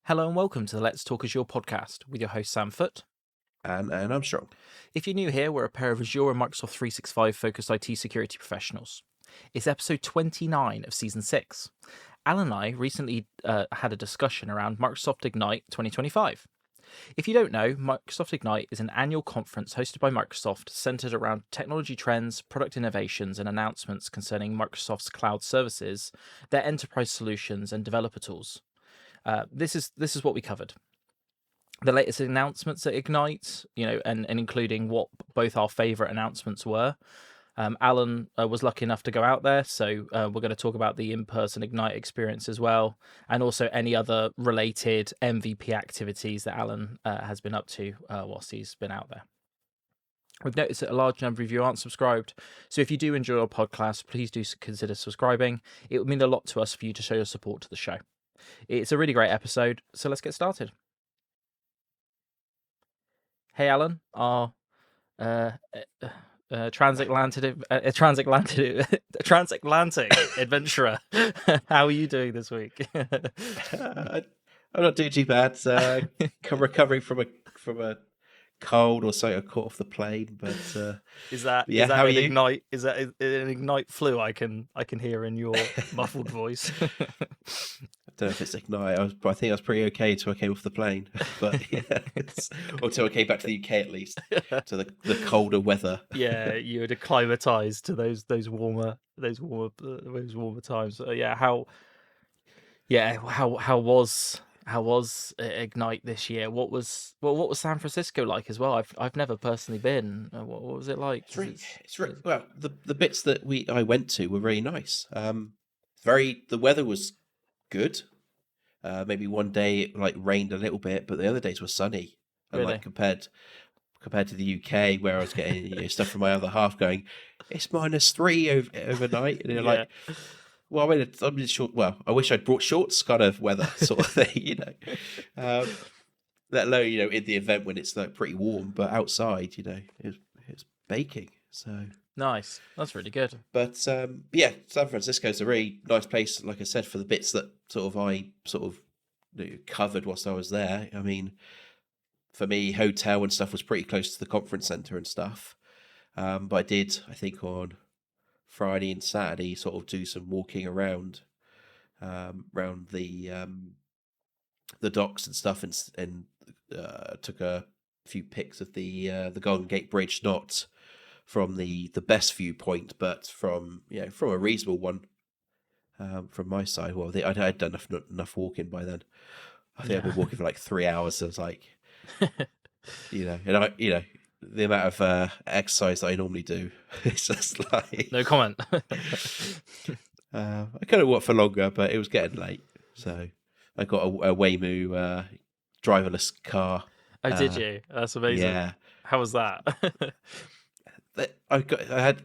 Hello and welcome to the Let's Talk Azure podcast with your host Sam Foote. And Armstrong. If you're new here, we're a pair of Azure and Microsoft 365 focused IT security professionals. It's episode 29 of season 6. Alan and I recently had a discussion around Microsoft Ignite 2025. If you don't know, Microsoft Ignite is an annual conference hosted by Microsoft centered around technology trends, product innovations, and announcements concerning Microsoft's cloud services, their enterprise solutions, and developer tools. This is what we covered. The latest announcements at Ignite, and including what both our favourite announcements were. Alan was lucky enough to go out there, so we're going to talk about the in-person Ignite experience as well, and also any other related MVP activities that Alan has been up to whilst he's been out there. We've noticed that a large number of you aren't subscribed, so if you do enjoy our podcast, please do consider subscribing. It would mean a lot to us for you to show your support to the show. It's a really great episode, so let's get started. Hey, Alan, our transatlantic adventurer. How are you doing this week? I'm not doing too bad. Recovering from a cold or something. I caught off the plane, but is that how are an you? Ignite? Is that an Ignite flu? I can hear in your muffled voice. I don't know if it's Ignite. I think I was pretty okay until I came off the plane, but yeah, until I came back to the UK at least to the colder weather. Yeah, you had acclimatized to those warmer times. How was Ignite this year? What was San Francisco like as well? I've never personally been. What was it like? Well, the bits that I went to were very nice. The weather was good. Maybe one day it rained a little bit, but the other days were sunny. And Really? compared to the UK, where I was getting stuff from my other half going, it's -3 overnight, and you're like, well, I'm in short. Well, I wish I'd brought shorts, kind of weather sort of thing, Let alone in the event when it's pretty warm, but outside, it's baking. So Nice. That's really good. But yeah, San Francisco is a really nice place. Like I said, for the bits that I covered whilst I was there. I mean, for me, hotel and stuff was pretty close to the conference center and stuff. But I did, I think, on Friday and Saturday, sort of do some walking around the docks and stuff, and took a few pics of the Golden Gate Bridge, not from the best viewpoint, but from a reasonable one from my side. Well, I'd done enough walking by then. I think I've been walking for like 3 hours. So it's like, and the amount of exercise that I normally do, it's just like no comment. I could have walked for longer, but it was getting late, so I got a Waymo driverless car. Oh, did you? That's amazing. Yeah. How was that? I had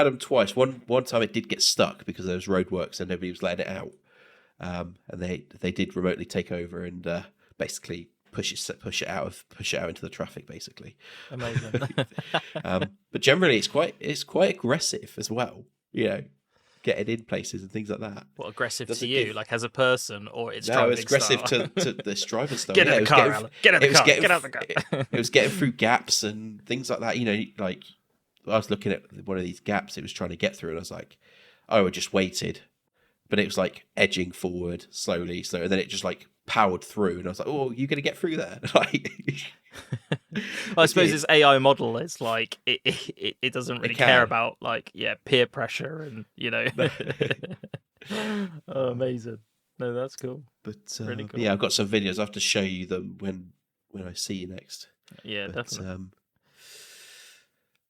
them twice. One time it did get stuck because there was roadworks and nobody was letting it out, and they did remotely take over and basically push it out into the traffic, basically. Amazing. But generally, it's quite aggressive as well. Getting in places and things like that. What, aggressive to you, like as a person, or it's driving? No, it's aggressive to this driving style. Get in the car, Alan. Get in the car. Get out the car. It was getting through gaps and things like that. Like I was looking at one of these gaps it was trying to get through, and I was like, oh, I just waited. But it was like edging forward slowly, and then it just powered through, and I was like, oh, you're going to get through there? Well, I suppose this AI model is like it doesn't really care about peer pressure and Oh, amazing. No, that's cool. But really cool. Yeah, I've got some videos. I have to show you them when I see you next. Yeah, definitely.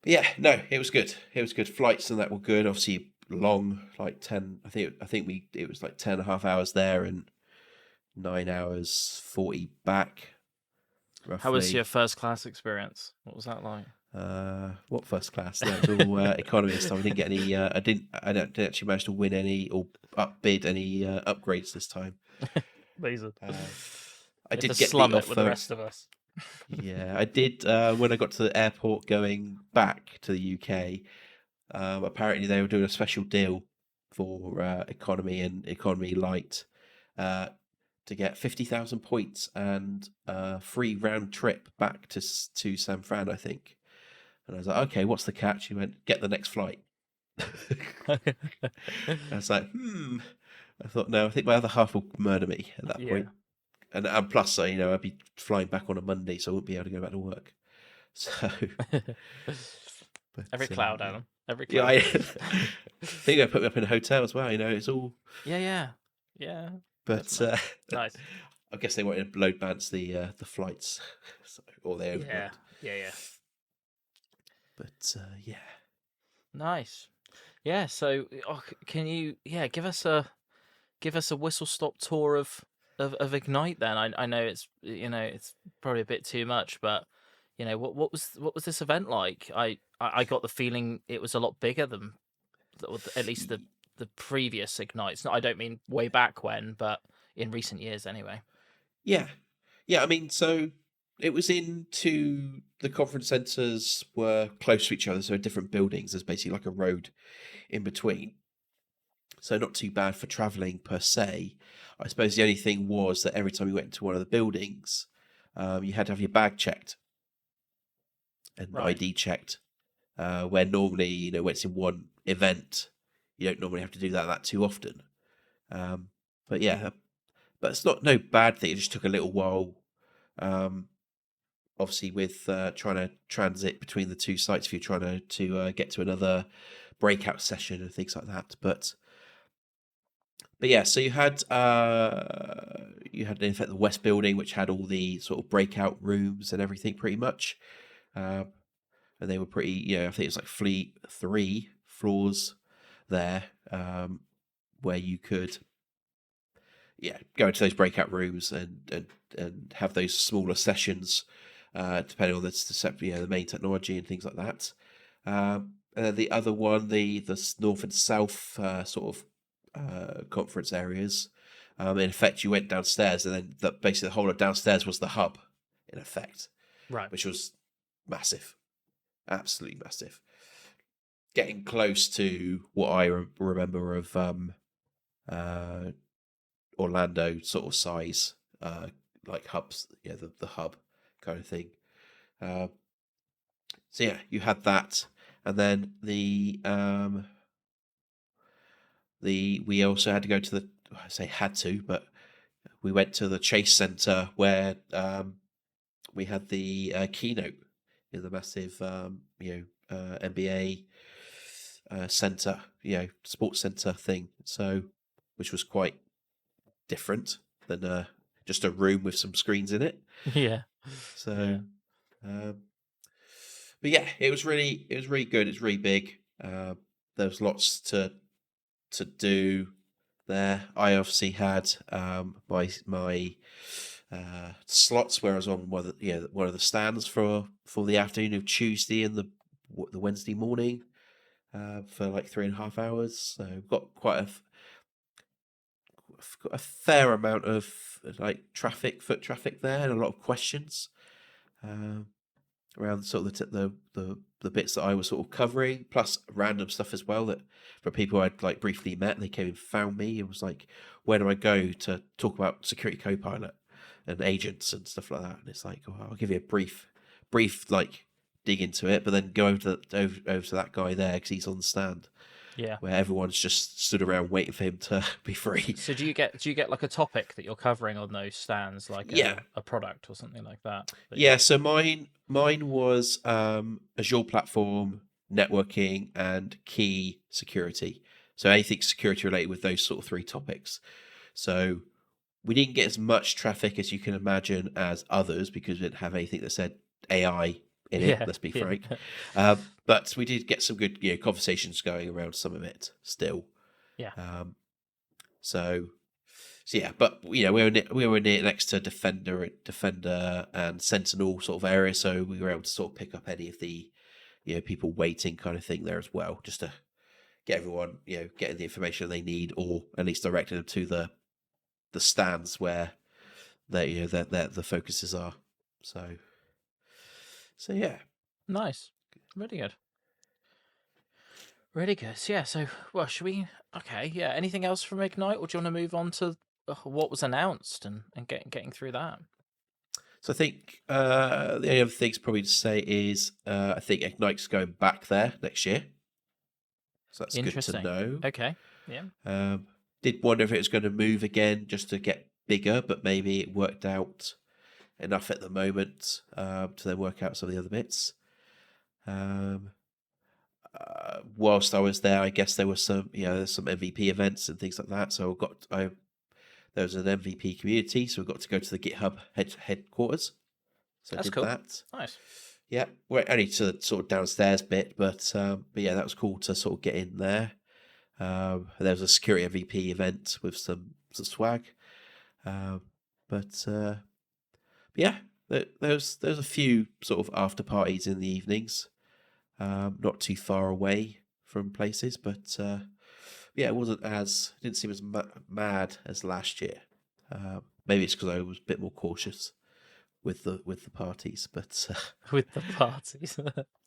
But yeah, no, it was good. It was good. Flights and that were good. Obviously long, like 10. I think it was like 10.5 hours there and 9 hours 40 back. Roughly. How was your first class experience? What was that like? What first class? No, it was all economy this time. I didn't get any. I didn't actually manage to win any or upbid any upgrades this time. Amazing. I did get get slum the it with the rest of us. Yeah, I did. When I got to the airport going back to the UK, apparently they were doing a special deal for economy and economy light. to get 50,000 points and a free round trip back to San Fran, I think. And I was like, okay, what's the catch? He went, get the next flight. I was like, I thought, no, I think my other half will murder me at that Yeah. point. And plus, I'd be flying back on a Monday, so I wouldn't be able to go back to work. So, but Every cloud, Alan. Every yeah, cloud. I think I put me up in a hotel as well. It's all. Yeah. But nice. I guess they wanted to load balance the flights, or they overbooked. Yeah. But yeah. Nice. Yeah. So, can you give us a whistle stop tour of Ignite then? I know it's it's probably a bit too much, but what was this event like? I got the feeling it was a lot bigger than at least the previous Ignites. I don't mean way back when, but in recent years anyway. Yeah. I mean, so it was the conference centres were close to each other, so different buildings. There's basically like a road in between. So not too bad for travelling per se. I suppose the only thing was that every time you went into one of the buildings, you had to have your bag checked and Right. ID checked. Where normally, when it's in one event, you don't normally have to do that too often. But it's no bad thing. It just took a little while. Obviously, with trying to transit between the two sites, if you're trying to get to another breakout session and things like that. But yeah, so you had in effect the West Building, which had all the sort of breakout rooms and everything, pretty much, and they were pretty. I think it was like 3 floors there, where you could go into those breakout rooms and have those smaller sessions, depending on the main technology and things like that. And then the other one, the north and south sort of conference areas. In effect, you went downstairs, and then basically the whole of downstairs was the hub, in effect, Right. which was massive, absolutely massive. Getting close to what I remember of Orlando sort of size, like hubs, the hub kind of thing. So yeah, you had that, and then we also had to go to I say had to, but we went to the Chase Center where we had the keynote in the massive NBA center, sports center thing. So, which was quite different than just a room with some screens in it. Yeah. So, but yeah, it was really good. It's really big. There was lots to do there. I obviously had my slots where I was on one of the stands for the afternoon of Tuesday and the Wednesday morning for like 3.5 hours. So I've got got a fair amount of like foot traffic there, and a lot of questions around sort of the bits that I was sort of covering, plus random stuff as well that for people I'd like briefly met, they came and found me and was like, where do I go to talk about Security Copilot and agents and stuff like that? And it's like, I'll give you a brief like dig into it, but then go over to that guy there because he's on the stand. Yeah. Where everyone's just stood around waiting for him to be free. So do you get like a topic that you're covering on those stands, like a product or something like that? So mine was Azure platform, networking, and key security. So anything security related with those sort of 3 topics. So we didn't get as much traffic as you can imagine as others because we didn't have anything that said AI in it, let's be frank. But we did get some good conversations going around some of it still. Yeah. So yeah, but we were near next to Defender and Sentinel sort of area, so we were able to sort of pick up any of the people waiting kind of thing there as well, just to get everyone getting the information they need, or at least directing them to the stands where the focuses are. So yeah, nice, really good. Really good. Yeah. So, well, should we? Okay. Yeah. Anything else from Ignite, or do you want to move on to what was announced and getting through that? So I think the only other things probably to say is I think Ignite's going back there next year. So that's good to Interesting. know. Okay. Yeah. Did wonder if it was going to move again just to get bigger, but maybe it worked out enough at the moment to then work out some of the other bits. Whilst I was there, I guess there was some, there's some MVP events and things like that. So there was an MVP community, so we got to go to the GitHub headquarters. So I That's did cool. that. Nice. Yeah, we're only to the sort of downstairs bit, but yeah, that was cool to sort of get in there. There was a security MVP event with some swag, but yeah, there's a few sort of after parties in the evenings, not too far away from places, but yeah, it didn't seem as mad as last year. Maybe it's because I was a bit more cautious with the parties, but With the parties.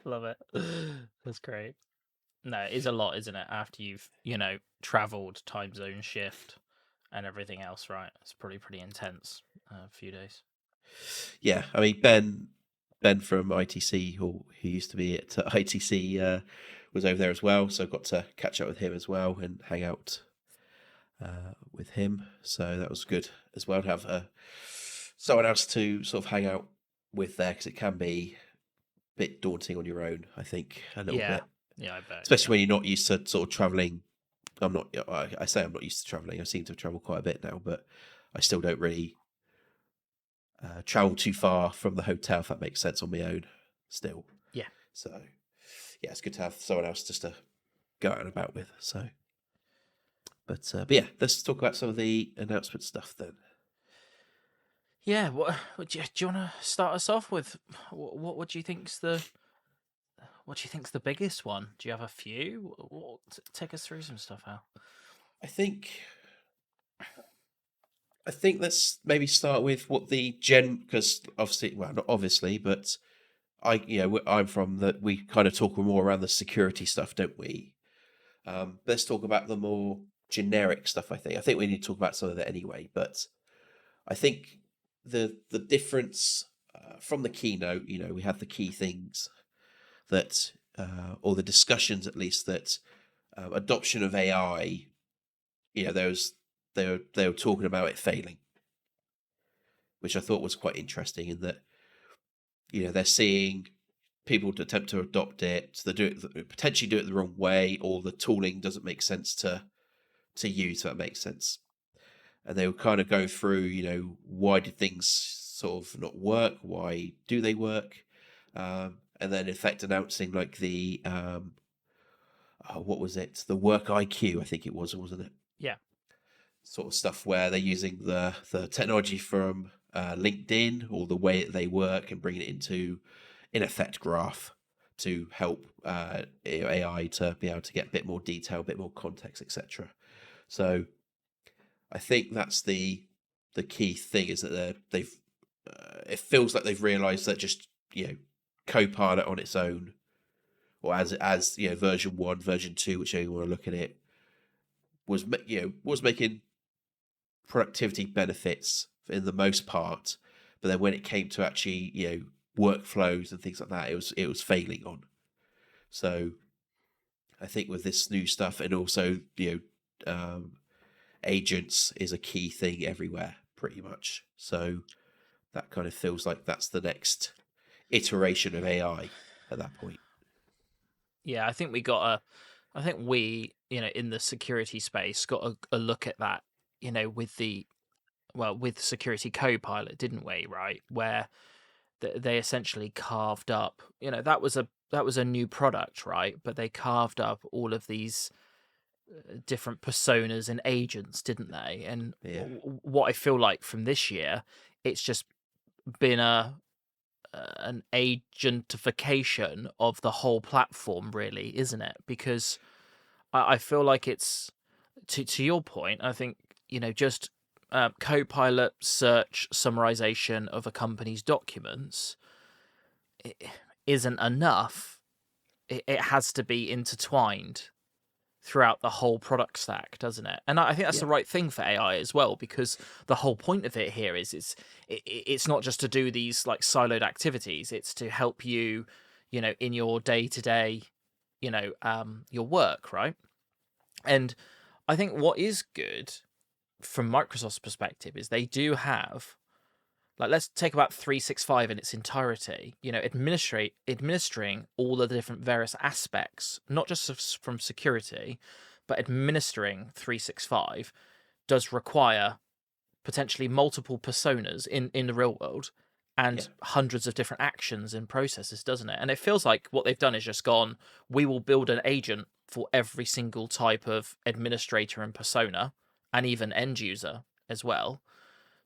Love it. That's great. No, it is a lot, isn't it? After you've, traveled, time zone shift, and everything else, right? It's probably pretty intense. A few days. yeah, I mean Ben from ITC, who used to be at ITC, was over there as well, so I got to catch up with him as well and hang out with him. So that was good as well to have someone else to sort of hang out with there, because it can be a bit daunting on your own, I think, a little bit. Yeah, I bet. Especially when you're not used to sort of traveling. I say I'm not used to traveling. I seem to have traveled quite a bit now, but I still don't really travel too far from the hotel, if that makes sense, on my own still. Yeah. So, yeah, it's good to have someone else just to go out and about with. So, but yeah, let's talk about some of the announcement stuff then. Yeah. Do you want to start us off with? What do you think's the biggest one? Do you have a few? Take us through some stuff, Al. I think let's maybe start with what the because obviously, well, not obviously, but I'm from that. We kind of talk more around the security stuff, don't we? Let's talk about the more generic stuff. I think we need to talk about some of that anyway. But I think the difference from the keynote, we had the key things that, or the discussions at least, that adoption of AI, they were talking about it failing, which I thought was quite interesting. In that, they're seeing people to attempt to adopt it, they potentially do it the wrong way, or the tooling doesn't make sense to use. If that makes sense. And they were kind of going through, why did things sort of not work? Why do they work? And then, in fact, announcing like the what was it? The work IQ, I think it was, wasn't it? Yeah. Sort of stuff where they're using the technology from LinkedIn, or the way that they work, and bringing it into, in effect, graph to help AI to be able to get a bit more detail, a bit more context, etc. So I think that's the key thing, is that they've it feels like they've realised that just Copilot on its own, or as version 1, version 2, whichever you want to look at it, was making productivity benefits in the most part, but then when it came to actually workflows and things like that, it was failing on. So I think with this new stuff, and also agents is a key thing everywhere pretty much. So that kind of feels like that's the next iteration of AI at that point. Yeah, I think we, in the security space, got a look at that, with Security Copilot, didn't we? Right, where they essentially carved up, that was a new product, right? But they carved up all of these different personas and agents, didn't they? And Yeah. what I feel like from this year, it's just been an agentification of the whole platform, really, isn't it? Because I feel like it's, to your point, I think, just Copilot search summarization of a company's documents isn't enough. It has to be intertwined throughout the whole product stack, doesn't it? And I think that's Yeah. the right thing for AI as well, because the whole point of it here is it's not just to do these like siloed activities. It's to help you, in your day to day, your work, right? And I think what is good from Microsoft's perspective is they do have, like, let's take about 365 in its entirety, administering all the different various aspects, not just from security, but administering 365 does require potentially multiple personas in the real world Yeah. and hundreds of different actions and processes, doesn't it? And it feels like what they've done is just gone, we will build an agent for every single type of administrator and persona, and even end user as well,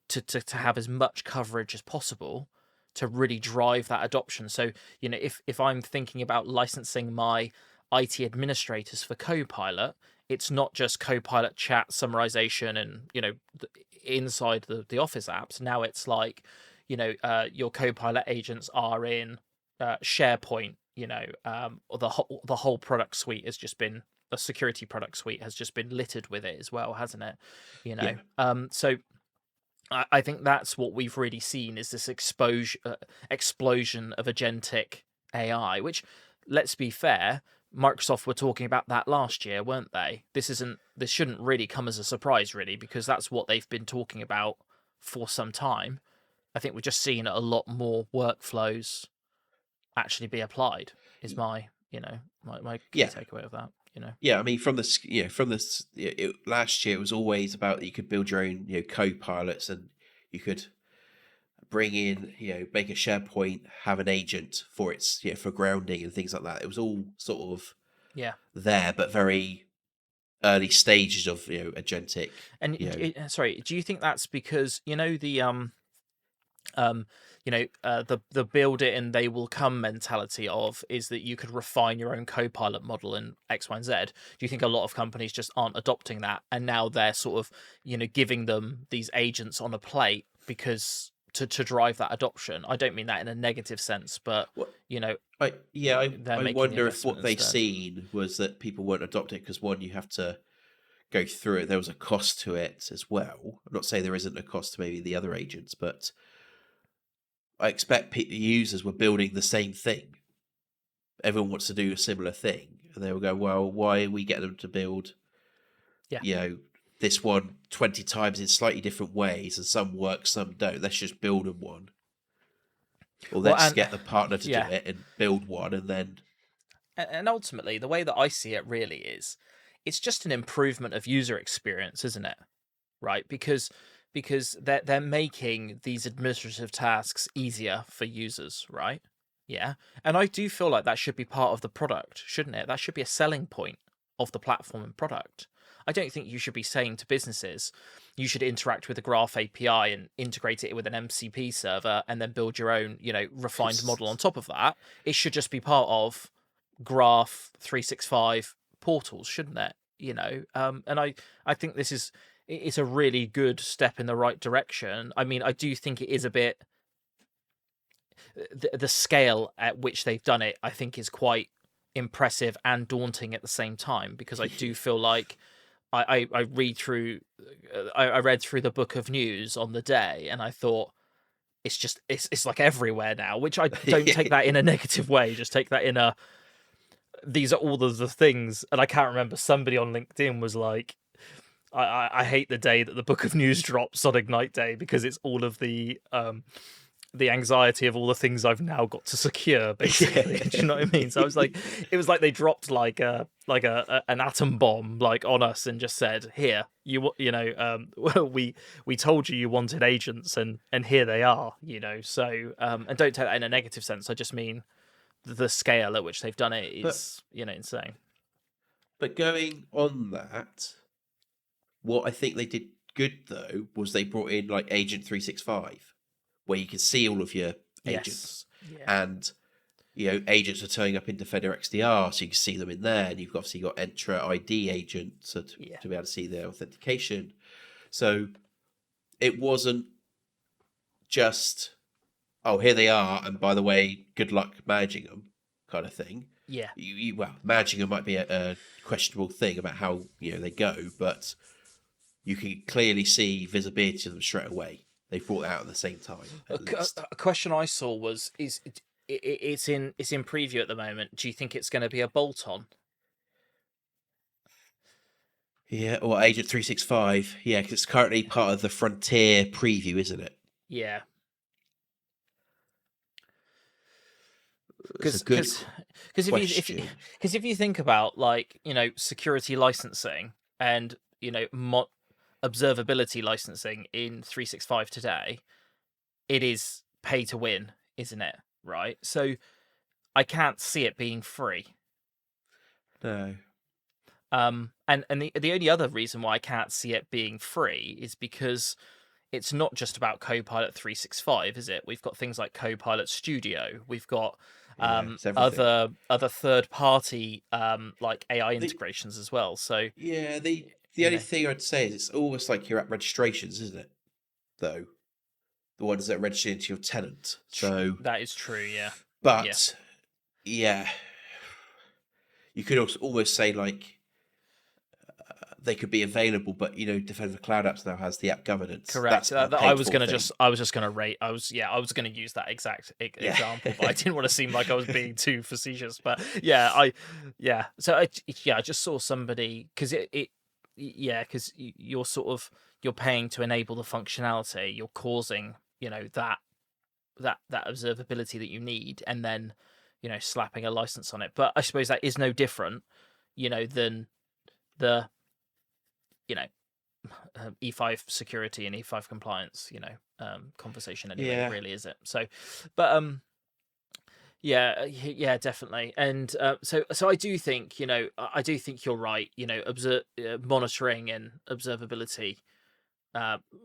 to have as much coverage as possible to really drive that adoption. So, if I'm thinking about licensing my IT administrators for Copilot, it's not just Copilot chat summarization and, inside the Office apps. Now it's like, your Copilot agents are in SharePoint, or the whole product suite has just been, a security product suite has just been littered with it as well, hasn't it? Yeah. So I think that's what we've really seen is this explosion of agentic AI, which, let's be fair, Microsoft were talking about that last year, weren't they? This shouldn't really come as a surprise, really, because that's what they've been talking about for some time. I think we're just seeing a lot more workflows actually be applied, is my key Yeah. takeaway of that. Yeah, I mean, last year it was always about that you could build your own, co-pilots, and you could bring in, make a SharePoint, have an agent for its, for grounding and things like that. It was all sort of Yeah. there, but very early stages of, agentic. And sorry, do you think that's because the build it and they will come mentality is that you could refine your own Copilot model in X, Y, and Z? Do you think a lot of companies just aren't adopting that, and now they're sort of giving them these agents on a plate because to drive that adoption? I don't mean that in a negative sense, but What they're I making the wonder if investment what they've instead. seen was that people weren't adopting it because, one, you have to go through it. There was a cost to it as well. I'm not saying there isn't a cost to maybe the other agents, but I expect users were building the same thing. Everyone wants to do a similar thing, and they will go, well, why are we getting them to build, Yeah. this one 20 times in slightly different ways, and some work, some don't. Let's just build them one. Or Well, let's and get the partner to do yeah, it and build one, and then and ultimately the way that I see it really is, it's just an improvement of user experience, isn't it? Right? Because they're making these administrative tasks easier for users, right? Yeah. And I do feel like that should be part of the product, shouldn't it? That should be a selling point of the platform and product. I don't think you should be saying to businesses, you should interact with the Graph API and integrate it with an MCP server and then build your own, refined model on top of that. It should just be part of Graph 365 portals, shouldn't it? And I think it's a really good step in the right direction. I mean, I do think it is a bit, the scale at which they've done it, I think, is quite impressive and daunting at the same time, because I do feel like I read through I read through the book of news on the day, and I thought it's like everywhere now, which I don't take that in a negative way. Just take that in a, these are all of the things. And I can't remember, somebody on LinkedIn was like, I hate the day that the book of news drops on Ignite Day, because it's all of the anxiety of all the things I've now got to secure, basically. Do you know what I mean? So I was like, it was like they dropped like an atom bomb like on us and just said, here, we told you wanted agents, and here they are. So and don't take that in a negative sense. I just mean the scale at which they've done it is insane. But going on that, what I think they did good though was they brought in like Agent 365, where you can see all of your agents, and agents are turning up into Defender XDR, so you can see them in there, and you've obviously got Entra ID agents to be able to see their authentication. So it wasn't just, oh, here they are, and by the way, good luck managing them, kind of thing. Yeah. Well, managing them might be a questionable thing about how they go, but you can clearly see visibility of them straight away. They brought it out at the same time, at least. A question I saw was it's in preview at the moment. Do you think it's going to be a bolt on? Yeah, or Agent 365. Yeah, because it's currently part of the Frontier preview, isn't it? Yeah. It's a good Because if you think about, like, security licensing and observability licensing in 365 today, it is pay to win, isn't it? Right. So I can't see it being free. No. And the only other reason why I can't see it being free is because it's not just about Copilot 365, is it? We've got things like Copilot Studio. We've got It's everything. other third party like AI integrations as well. So yeah, the only thing I'd say is it's almost like your app registrations, isn't it? Though the ones that register into your tenant. So that is true. Yeah. But yeah, you could also almost say like they could be available, but Defender for Cloud Apps now has the app governance. Correct. That's I was just gonna rate. I was gonna use that exact example, but I didn't want to seem like I was being too facetious. But So I just saw somebody, because because you're paying to enable the functionality. You're causing that observability that you need, and then slapping a license on it. But I suppose that is no different than the E5 security and E5 compliance conversation anyway, really, is it? So but yeah, definitely. And so I do think you're right. Monitoring and observability,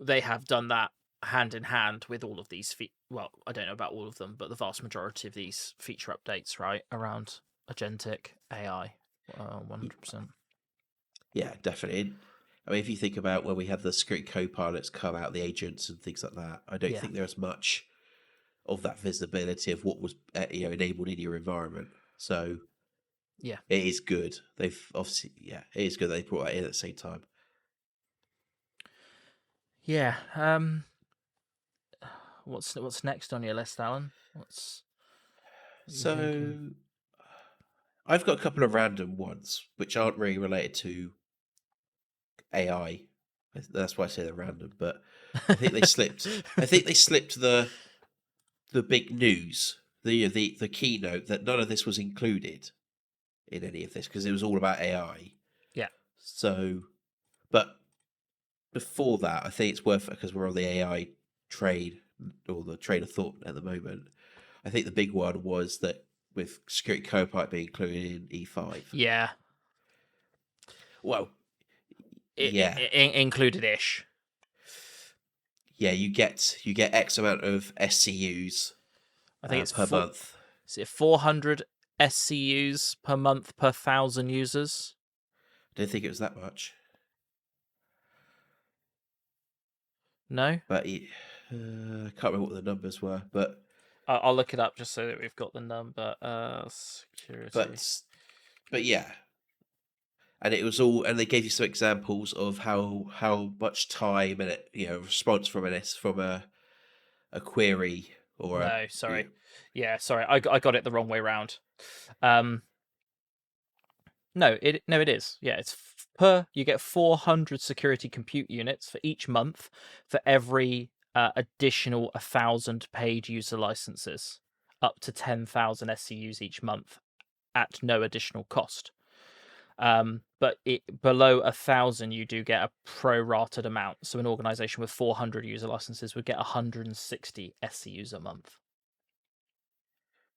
they have done that hand in hand with all of these well, I don't know about all of them, but the vast majority of these feature updates, right, around agentic AI. 100%. Yeah, definitely. I mean, if you think about when we had the security co-pilots come out, the agents and things like that, I don't think there's much of that visibility of what was enabled in your environment. So yeah, it is good. They've obviously it is good they brought that in at the same time. Yeah. What's next on your list, Alan? So I've got a couple of random ones which aren't really related to AI. That's why I say they're random, but I think they slipped. I think they slipped the big news, the keynote, that none of this was included in any of this because it was all about AI. Yeah. So, but before that, I think it's worth it because we're on the AI trade or the train of thought at the moment. I think the big one was that with Security Copilot being included in E5. Yeah. Well, included-ish. Yeah, you get X amount of SCUs. I think it's per month. Is it 400 SCUs per month per 1,000 users? I don't think it was that much. No, but I can't remember what the numbers were. But I'll look it up just so that we've got the number. Security. But yeah, and it was all, and they gave you some examples of how much time and response from a query or no, sorry. Sorry, I got it the wrong way round. No, it is. Yeah, it's you get 400 security compute units for each month for every additional 1,000 paid user licenses, up to 10,000 SCUs each month at no additional cost. But below 1,000, you do get a prorated amount. So an organization with 400 user licenses would get 160 SCUs a month.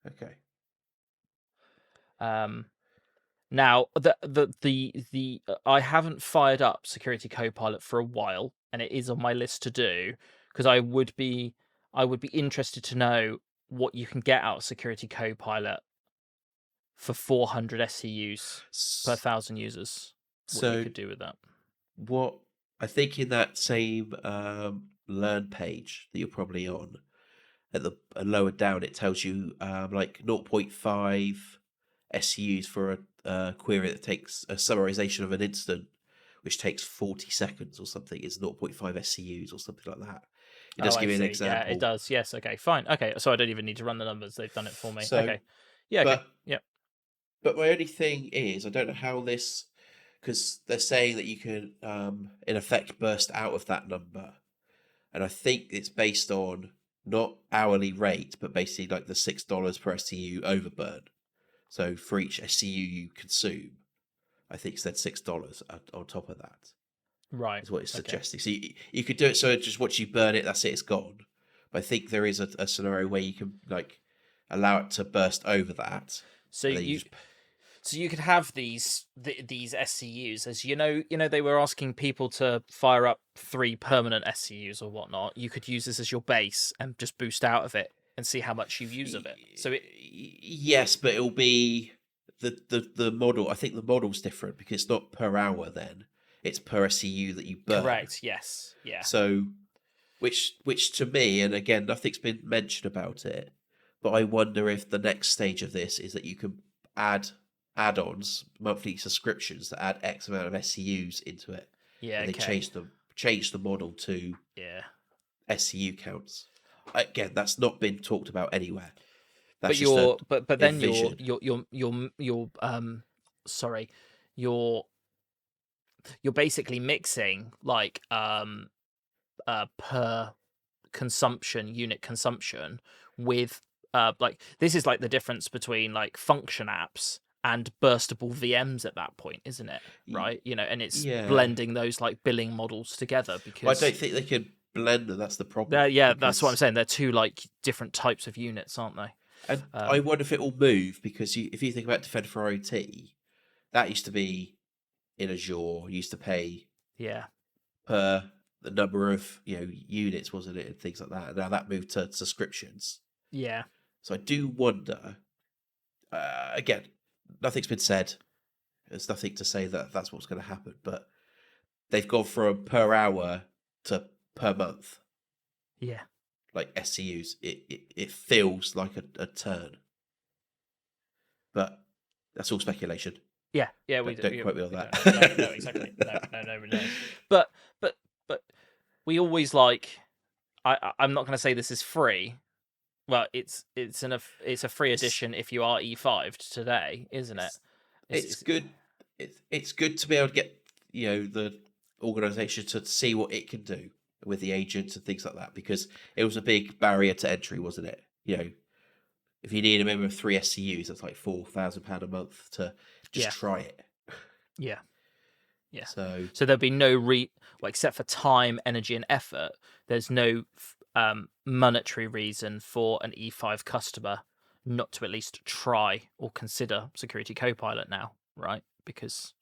Okay. Now the I haven't fired up Security Copilot for a while, and it is on my list to do because I would be interested to know what you can get out of Security Copilot for 400 SCUs per 1,000 users. What you could do with that? What I think in that same learn page that you're probably on, at the lower down, it tells you like 0.5 SCUs for a query that takes a summarization of an incident, which takes 40 seconds or something, is 0.5 SCUs or something like that. It does give I you an see. Yeah, it example. does. Yes. Okay. Fine. Okay. So I don't even need to run the numbers. They've done it for me. So, Okay. Yeah. Okay. but Yeah. but my only thing is, I don't know how this, because they're saying that you can, in effect, burst out of that number, and I think it's based on not hourly rate, but basically like the $6 per SCU overburn. So for each SCU you consume, I think it's then $6 on top of that. Right. Is what it's Okay. suggesting. So you could do it so just once you burn it, that's it, it's gone. But I think there is a scenario where you can like allow it to burst over that. So And then you just so you could have these SCUs, as they were asking people to fire up 3 permanent SCUs or whatnot. You could use this as your base and just boost out of it and see how much you use of it. So yes, but it'll be the model. I think the model's different because it's not per hour. Then it's per SCU that you burn. correct. Yes. Yeah. So, which to me, and again, nothing's been mentioned about it, but I wonder if the next stage of this is that you can add add-ons, monthly subscriptions that add X amount of SCUs into it. Yeah. And they Okay. change the model to Yeah. SCU counts. Again, that's not been talked about anywhere. That's But then vision. sorry, you're basically mixing like per unit consumption with like this is like the difference between like function apps and burstable VMs at that point, isn't it? Right? And it's blending those like billing models together because I don't think they can blend them. That's the problem. That's what I'm saying. They're two like different types of units, aren't they? And I wonder if it will move because if you think about Defender for OT, that used to be in Azure. You used to pay per the number of units, wasn't it, and things like that. And now that moved to subscriptions. Yeah. So I do wonder. Again, nothing's been said. There's nothing to say that that's what's going to happen. But they've gone from per hour to per month. Yeah. Like SCUs, it feels like a turn, but that's all speculation. Yeah, we don't quote me on that. No, exactly. No. But we always like. I'm not going to say this is free. Well, it's a free edition if you are E5'd today, isn't it? It's good. It's good to be able to get the organization to see what it can do with the agents and things like that, because it was a big barrier to entry, wasn't it? If you need a minimum of 3 SCUs, that's like £4,000 a month to just try it. Yeah. So there'll be no except for time, energy, and effort. There's no monetary reason for an E5 customer not to at least try or consider Security Copilot now, right? Because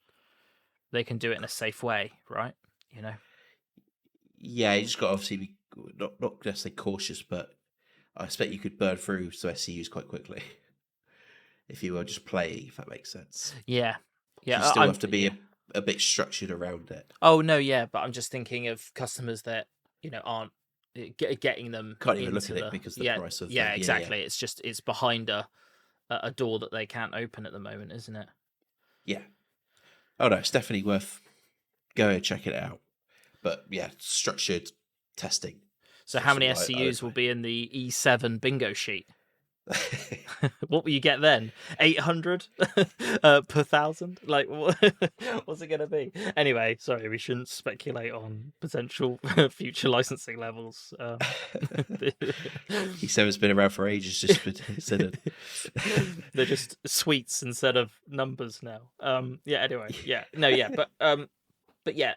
they can do it in a safe way, right? Yeah, you just got to obviously be not necessarily cautious, but I expect you could burn through some SCUs quite quickly if you were just playing, if that makes sense. Yeah. You still have to be a bit structured around it. Oh no, yeah, but I'm just thinking of customers that aren't getting them. Can't even look at it because of the price of exactly. Yeah. It's behind a door that they can't open at the moment, isn't it? Yeah. Oh no, it's definitely worth going and checking it out. But yeah, structured testing. So how many SCUs will be in the E7 bingo sheet? What will you get then? 800 per 1,000? Like, what's it going to be? Anyway, sorry, we shouldn't speculate on potential future licensing levels. E7's been around for ages, just instead of they're just sweets instead of numbers now. Anyway, but yeah.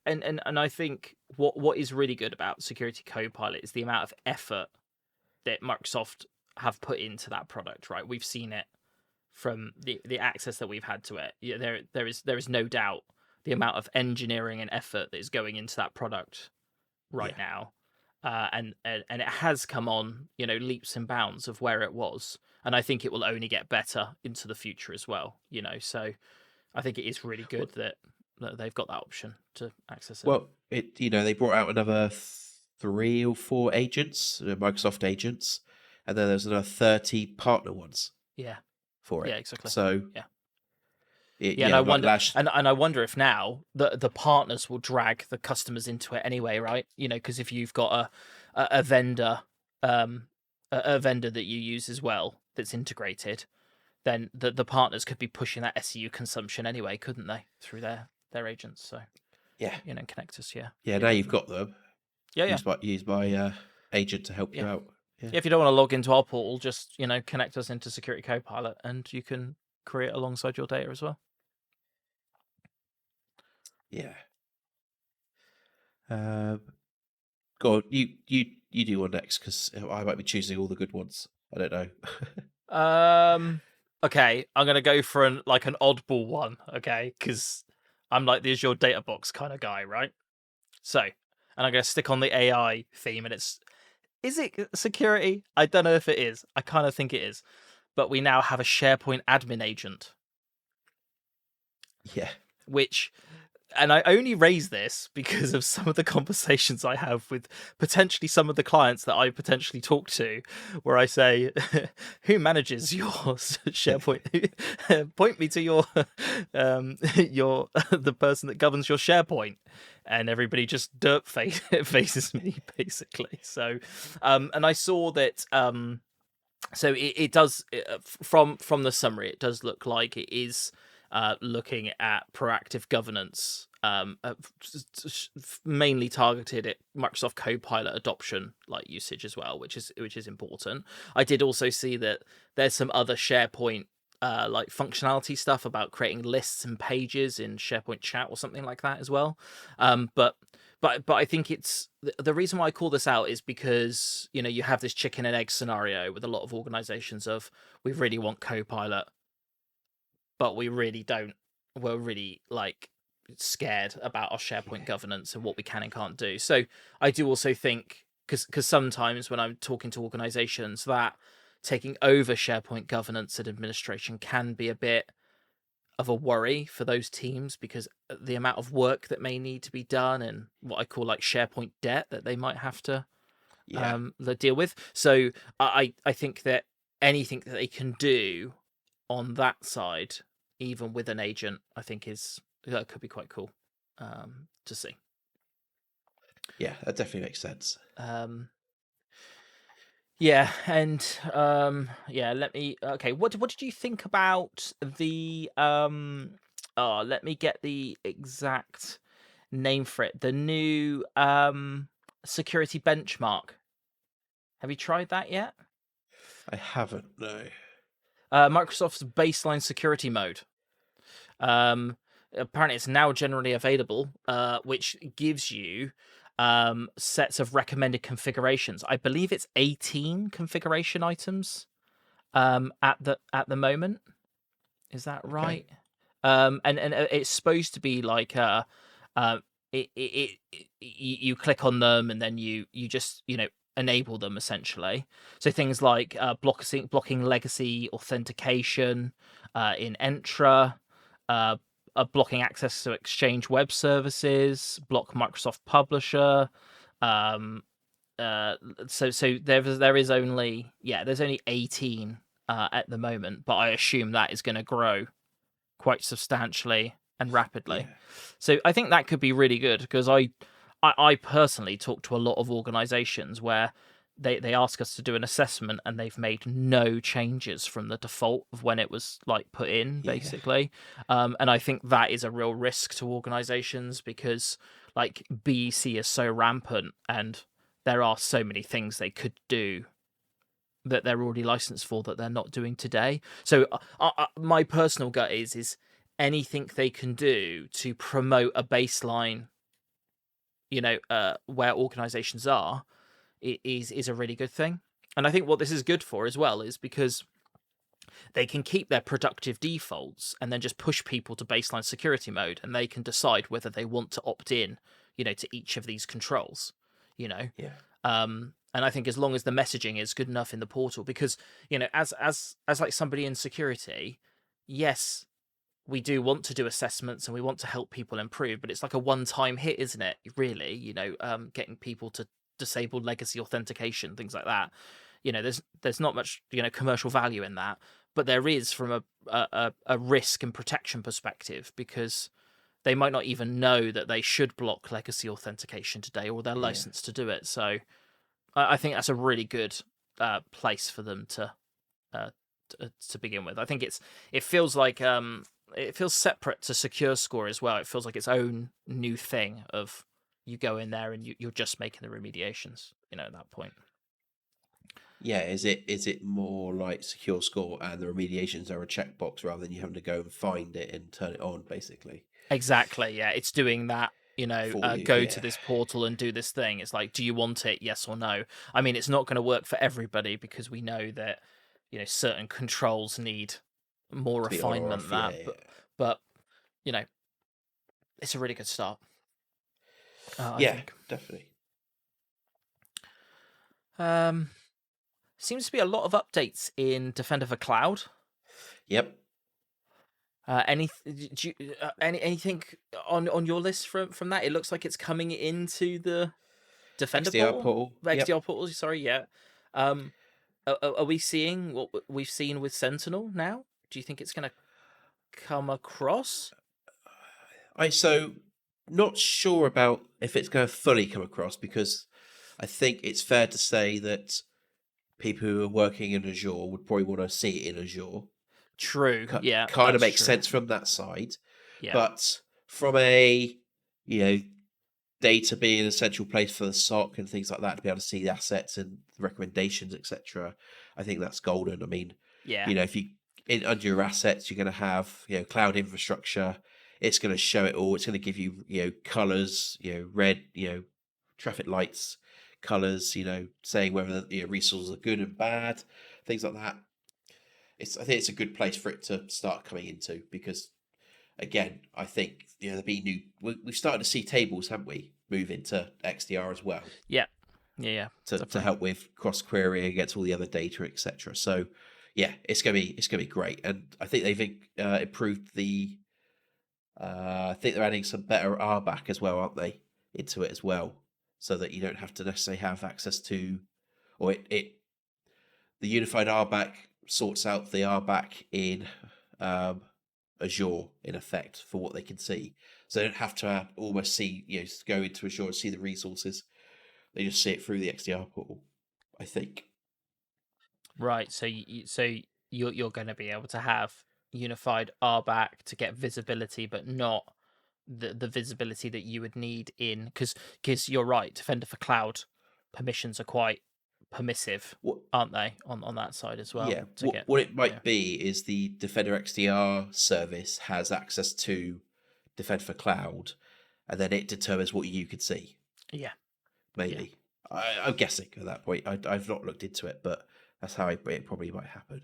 And I think what is really good about Security Copilot is the amount of effort that Microsoft have put into that product, right? We've seen it from the access that we've had to it. Yeah, there is no doubt the amount of engineering and effort that is going into that product right now, and it has come on leaps and bounds of where it was, and I think it will only get better into the future as well. So I think it is really good that they've got that option to access it. Well, they brought out another 3 or 4 agents, Microsoft agents, and then there's another 30 partner ones. Yeah. for it. Yeah, exactly. So Yeah. yeah, And I like wonder, last. and I wonder if now the partners will drag the customers into it anyway, right? Because if you've got a vendor, a vendor that you use as well that's integrated, then the partners could be pushing that SEU consumption anyway, couldn't they, through their agents? So Yeah, connectors, yeah, yeah. yeah, Now you've definitely. got them. Yeah. Use my agent to help you Yeah. out. Yeah, If you don't want to log into our portal, just connect us into Security Copilot, and you can create alongside your data as well. yeah. Go on, you do one next because I might be choosing all the good ones. I don't know. Okay, I'm gonna go for an oddball one, okay, because I'm like the Azure Data Box kind of guy, right? So, and I'm gonna stick on the AI theme, and is it security? I don't know if it is. I kind of think it is, but we now have a SharePoint admin agent, Yeah, which. And I only raise this because of some of the conversations I have with potentially some of the clients that I potentially talk to, where I say, "Who manages your SharePoint? Point me to your your the person that governs your SharePoint." And everybody just faces me basically. So, and I saw that. So it does from the summary, it does look like it is. Looking at proactive governance, mainly targeted at Microsoft Copilot adoption, like usage as well, which is important. I did also see that there's some other SharePoint like functionality stuff about creating lists and pages in SharePoint Chat or something like that as well. But I think it's the reason why I call this out is because you have this chicken and egg scenario with a lot of organizations of we really want Copilot, but we really don't. We're really scared about our SharePoint governance and what we can and can't do. So I do also think because sometimes when I'm talking to organizations, that taking over SharePoint governance and administration can be a bit of a worry for those teams because the amount of work that may need to be done and what I call SharePoint debt that they might have to deal with. So I think that anything that they can do on that side, even with an agent, I think that could be quite cool to see. Yeah, that definitely makes sense. Yeah, and let me. Okay, what did you think about the Oh, let me get the exact name for it. The new security benchmark. Have you tried that yet? I haven't. No. Microsoft's baseline security mode. Apparently it's now generally available, which gives you sets of recommended configurations. I believe it's 18 configuration items at the moment. Is that right? And it's supposed to be you click on them and then you just enable them essentially. So things like blocking legacy authentication in Entra, blocking access to Exchange web services, block Microsoft Publisher. So there is only there's only 18 at the moment, but I assume that is going to grow quite substantially and rapidly. Yeah. So I think that could be really good because I personally talk to a lot of organizations where they ask us to do an assessment and they've made no changes from the default of when it was put in basically. And I think that is a real risk to organizations because BEC is so rampant and there are so many things they could do that they're already licensed for that they're not doing today. So my personal gut is anything they can do to promote a baseline, where organizations are, is a really good thing. And I think what this is good for as well is because they can keep their productive defaults and then just push people to baseline security mode, and they can decide whether they want to opt in, to each of these controls, Yeah. And I think as long as the messaging is good enough in the portal, because as somebody in security, yes, we do want to do assessments and we want to help people improve, but it's like a one-time hit, isn't it? Really, getting people to disable legacy authentication, things like that. There's not much commercial value in that. but there is from a risk and protection perspective, because they might not even know that they should block legacy authentication today, or they're Yeah. licensed to do it. So I think that's a really good place for them to begin with. I think it feels like it feels separate to Secure Score as well. It feels like its own new thing of you go in there and you're just making the remediations, at that point. Yeah, is it more like Secure Score and the remediations are a checkbox rather than you having to go and find it and turn it on, basically? Exactly, yeah. It's doing that, For you, go yeah. to this portal and do this thing. It's like, do you want it? Yes or no? I mean, it's not going to work for everybody, because we know that, certain controls need more To be on or refinement off, than that. yeah. But, it's a really good start. I Yeah, think. definitely. Seems to be a lot of updates in Defender for Cloud. Yep. Anything on your list from that? It looks like it's coming into the Defender XDR portal. XDR Yep. portal. Sorry, yeah. Are we seeing what we've seen with Sentinel now? Do you think it's going to come across? So not sure about if it's going to fully come across, because I think it's fair to say that people who are working in Azure would probably want to see it in Azure. True. Yeah. Kind of that's makes true. sense from that side. Yeah. But from a, data being an essential place for the SOC and things like that, to be able to see the assets and recommendations, etc., I think that's golden. I mean, Yeah. if you under your assets, you're going to have cloud infrastructure. It's going to show it all. It's going to give you colors, red, traffic lights, colors, saying whether the resources are good and bad, things like that. I think it's a good place for it to start coming into, because again, I think there'll be we've started to see tables, haven't we, move into XDR as well. Yeah. To help with cross querying against all the other data, etc. So yeah, it's gonna be great, and I think they've improved the. I think they're adding some better RBAC as well, aren't they, into it as well, so that you don't have to necessarily have access to, or the unified RBAC sorts out the RBAC in Azure, in effect, for what they can see. So they don't have to almost see, go into Azure and see the resources. They just see it through the XDR portal, I think. Right. So you're going to be able to have unified RBAC to get visibility, but not the visibility that you would need in, because you're right. Defender for Cloud permissions are quite permissive, aren't they, on that side as well? Yeah. What it might be is the Defender XDR service has access to Defender for Cloud, and then it determines what you can see. Yeah. Maybe. Yeah. I'm guessing at that point. I've not looked into it, but that's how it probably might happen.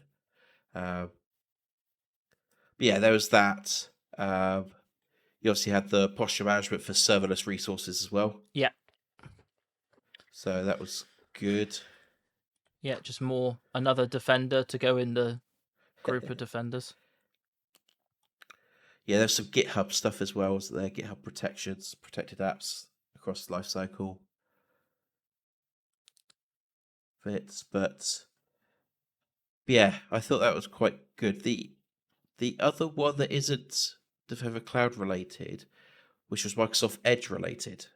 But yeah, there was that. You obviously had the posture management for serverless resources as well. Yeah. So that was good. Yeah, just another defender to go in the group of defenders. Yeah, there's some GitHub stuff as well, so there GitHub protections, protected apps across the lifecycle. But yeah, I thought that was quite good. The other one that isn't Defender Cloud related, which was Microsoft Edge related.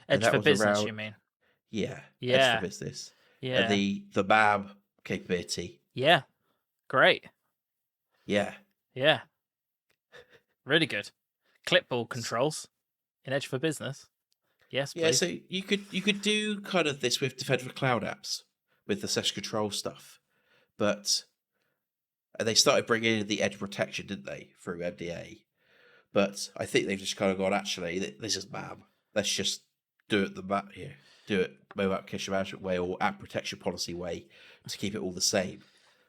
Edge for Business, you mean? Yeah. Edge for Business. Yeah. And the MAB capability. Yeah. Great. Yeah. Yeah. Really good. Clipboard controls in Edge for Business. Yes, please. Yeah, so you could do kind of this with Defender for Cloud apps, with the session control stuff. But they started bringing in the edge protection, didn't they, through MDA? But I think they've just kind of gone, actually, this is MAB. Let's just do it do it mobile application management way or app protection policy way to keep it all the same.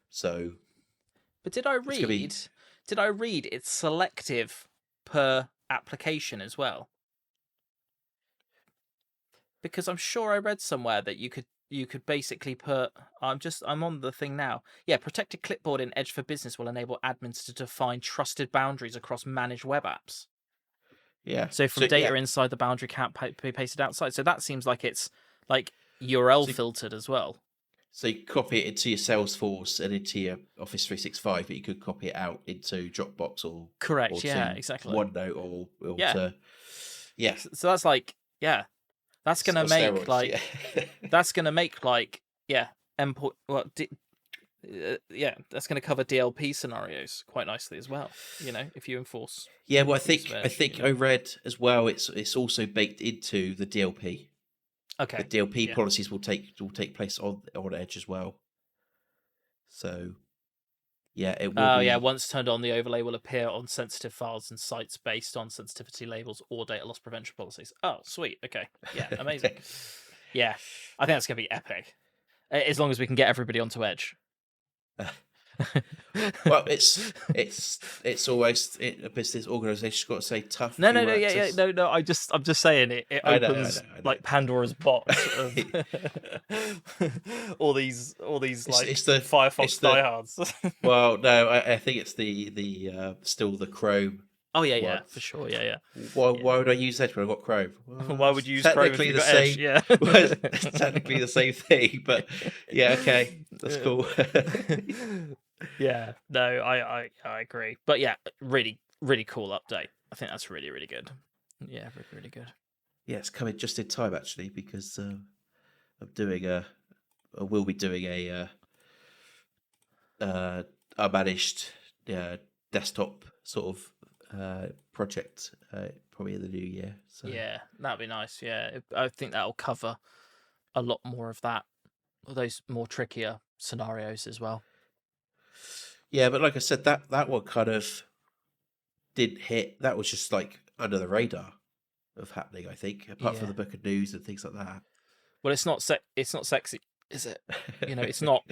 So, but did I read it's selective per application as well? Because I'm sure I read somewhere that you could basically put. I'm on the thing now. Yeah, protected clipboard in Edge for Business will enable admins to define trusted boundaries across managed web apps. Yeah. So data inside the boundary can't be pasted outside. So that seems like it's like URL filtered as well. So you copy it into your Salesforce and into your Office 365, but you could copy it out into Dropbox or Correct. Yeah, to exactly. OneNote or Yeah. to So that's like, yeah, that's it's gonna on make steroids. like yeah, endpoint. Well, yeah, that's gonna cover DLP scenarios quite nicely as well. If you enforce Yeah, well, use of I Edge, think I read as well. It's also baked into the DLP. The Okay. DLP Yeah. policies will take place on Edge as well. So yeah, it will Oh, yeah. be. Once turned on, the overlay will appear on sensitive files and sites based on sensitivity labels or data loss prevention policies. Oh, sweet. Okay. Yeah, amazing. Yeah, I think that's gonna be epic. As long as we can get everybody onto Edge. Well, it's always a business organisation's got to say tough No, viewer yeah, access. no. I'm just saying it I know, opens I know. like Pandora's box of all these like It's the Firefox diehards. well, no, I think it's the still the Chrome. Oh yeah, one. for sure. Yeah. Why would I use Edge when I've got Chrome? Well, Why would you use Chrome if technically you the got same? Edge? Yeah. Well, it's technically the same thing, but yeah, okay, that's cool. Yeah. No, I agree. But yeah, really cool update. I think that's really good. Yeah, really good. Yeah, it's coming just in time actually because I'm doing I will be doing a unmanaged desktop sort of project probably in the new year. So Yeah, that'd be nice. Yeah, I think that'll cover a lot more of that, those more trickier scenarios as well. yeah, but like I said, that one kind of didn't hit. That was just like under the radar of happening. I think, apart from Yeah. the book of news and things like that. Well, it's not sexy, is it? It's not.